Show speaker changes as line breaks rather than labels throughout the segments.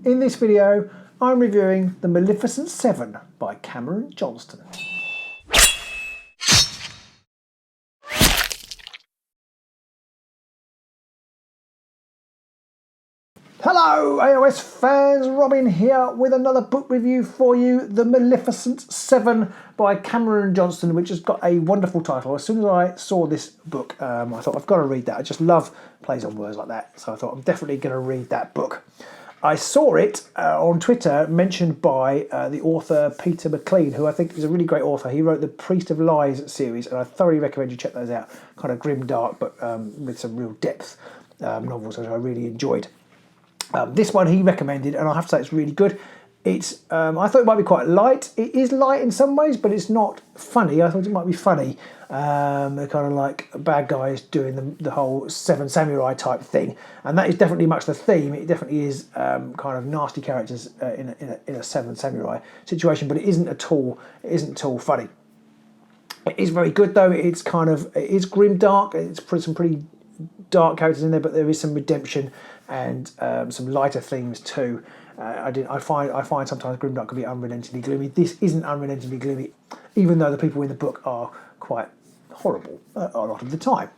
In this video, I'm reviewing The Maleficent Seven by Johnston. Hello AOS fans, Robin here with another book review for you, The Maleficent Seven by Johnston, which has got a wonderful title. As soon as I saw this book, I thought I've got to read that. I just love plays on words like that, so I thought I'm definitely going to read that book. I saw it on Twitter mentioned by the author Peter MacLeod, who I think is a really great author. He wrote the Priest of Lies series, and I thoroughly recommend you check those out. Kind of grimdark, but with some real depth novels, which I really enjoyed. This one he recommended, and I have to say it's really good. It's I thought it might be quite light. It is light in some ways, but it's not funny. I thought it might be funny. They're kind of like bad guys doing the whole Seven Samurai type thing, and that is definitely much the theme. It definitely is kind of nasty characters in a Seven Samurai situation, but it isn't at all. It isn't at all funny. It is very good though. It is grimdark. It's some pretty dark characters in there, but there is some redemption and some lighter themes too. I find sometimes grimdark can be unrelentingly gloomy. This isn't unrelentingly gloomy, even though the people in the book are quite horrible a lot of the time.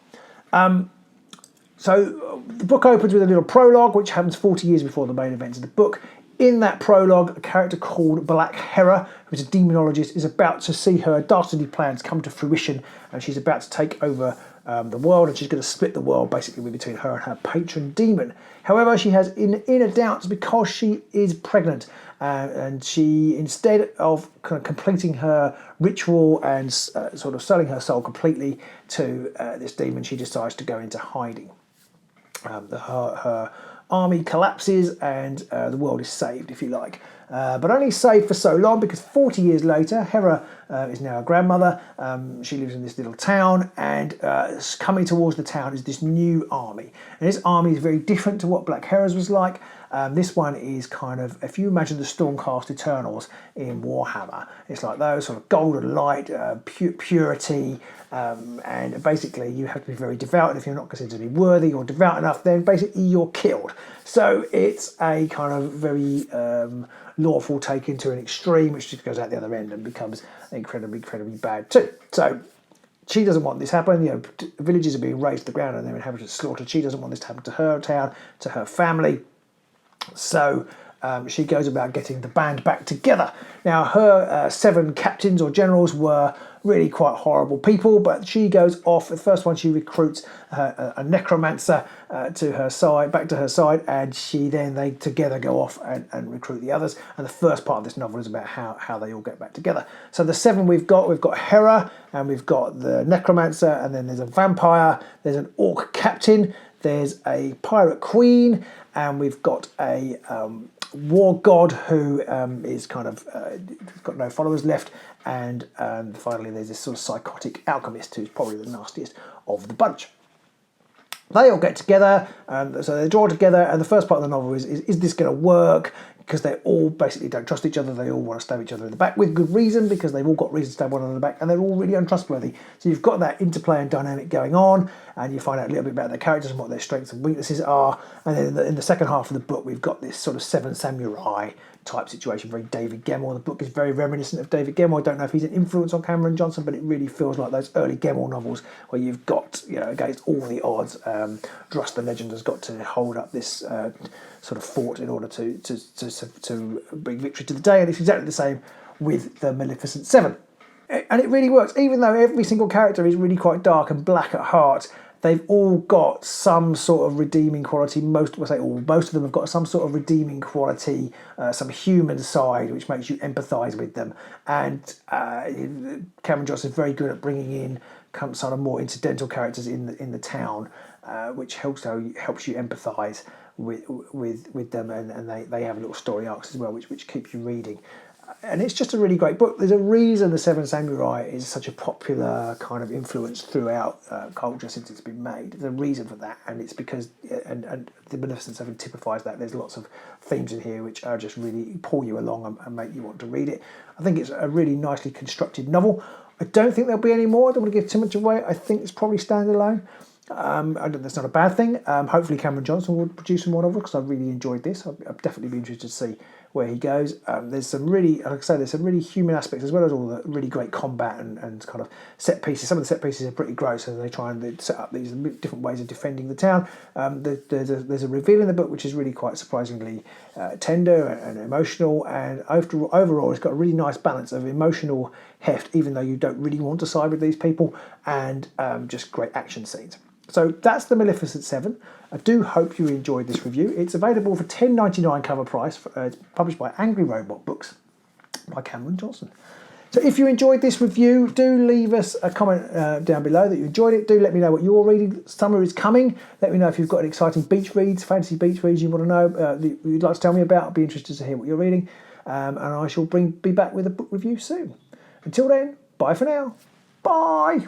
So the book opens with a little prologue, which happens 40 years before the main events of the book. In that prologue, a character called Black Hera, who's a demonologist, is about to see her dastardly plans come to fruition, and she's about to take over the world, and she's going to split the world basically between her and her patron demon. However, she has inner doubts because she is pregnant, and she, instead of kind of completing her ritual and sort of selling her soul completely to this demon, she decides to go into hiding. Her army collapses and the world is saved, if you like. But only saved for so long, because 40 years later, Hera is now a grandmother. She lives in this little town, and coming towards the town is this new army. And this army is very different to what Black Hera's was like. This one is kind of, if you imagine the Stormcast Eternals in Warhammer, it's like those sort of golden light, purity, and basically you have to be very devout, and if you're not considered to be worthy or devout enough, then basically you're killed. So it's a kind of very lawful taken to an extreme, which just goes out the other end and becomes incredibly bad too. So she doesn't want this to happen. You know, villages are being razed to the ground and their inhabitants slaughtered. She doesn't want this to happen to her town, to her family. So she goes about getting the band back together. Now, her 7 captains or generals were really quite horrible people, but she goes off. The first one, she recruits a necromancer to her side, back to her side, and they together go off and recruit the others. And the first part of this novel is about how they all get back together. So the 7 we've got Hera, and we've got the necromancer, and then there's a vampire, there's an orc captain, there's a pirate queen, and we've got a war god who is kind of got no followers left, and finally there's this sort of psychotic alchemist who's probably the nastiest of the bunch. They all get together, so they draw together, and the first part of the novel is this going to work? Because they all basically don't trust each other. They all want to stab each other in the back with good reason, because they've all got reason to stab one another in the back, and they're all really untrustworthy. So you've got that interplay and dynamic going on, and you find out a little bit about their characters and what their strengths and weaknesses are. And then in the second half of the book, we've got this sort of Seven Samurai type situation, very David Gemmell. The book is very reminiscent of David Gemmell. I don't know if he's an influence on Johnston, but it really feels like those early Gemmell novels where you've got, against all the odds, Dross the Legend has got to hold up this sort of fort in order to bring victory to the day, and it's exactly the same with the Maleficent Seven. And it really works, even though every single character is really quite dark and black at heart. They've all got some sort of redeeming quality. Most of them have got some sort of redeeming quality, some human side, which makes you empathise with them. And Johnston is very good at bringing in sort of more incidental characters in the town, which helps you empathise with them, and they have little story arcs as well, which keep you reading. And it's just a really great book. There's a reason the Seven Samurai is such a popular kind of influence throughout culture since it's been made. There's a reason for that, and it's because, and the Maleficent Seven typifies that. There's lots of themes in here which are just really pull you along and make you want to read it. I think it's a really nicely constructed novel. I don't think there'll be any more. I don't want to give too much away. I think it's probably standalone. That's not a bad thing. Hopefully Cameron Johnston will produce some more novels because I really enjoyed this. I'd definitely be interested to see where he goes. There's some really, like I say, there's some really human aspects as well as all the really great combat and kind of set pieces. Some of the set pieces are pretty gross as they try and set up these different ways of defending the town. There's a reveal in the book which is really quite surprisingly tender and emotional, and overall it's got a really nice balance of emotional heft, even though you don't really want to side with these people, and just great action scenes. So that's the Maleficent 7. I do hope you enjoyed this review. It's available for $10.99 cover price. It's published by Angry Robot Books by Cameron Johnston. So if you enjoyed this review, do leave us a comment down below that you enjoyed it. Do let me know what you're reading. Summer is coming. Let me know if you've got any exciting beach reads, fantasy beach reads you want to know, that you'd like to tell me about. I'd be interested to hear what you're reading. And I shall be back with a book review soon. Until then, bye for now. Bye.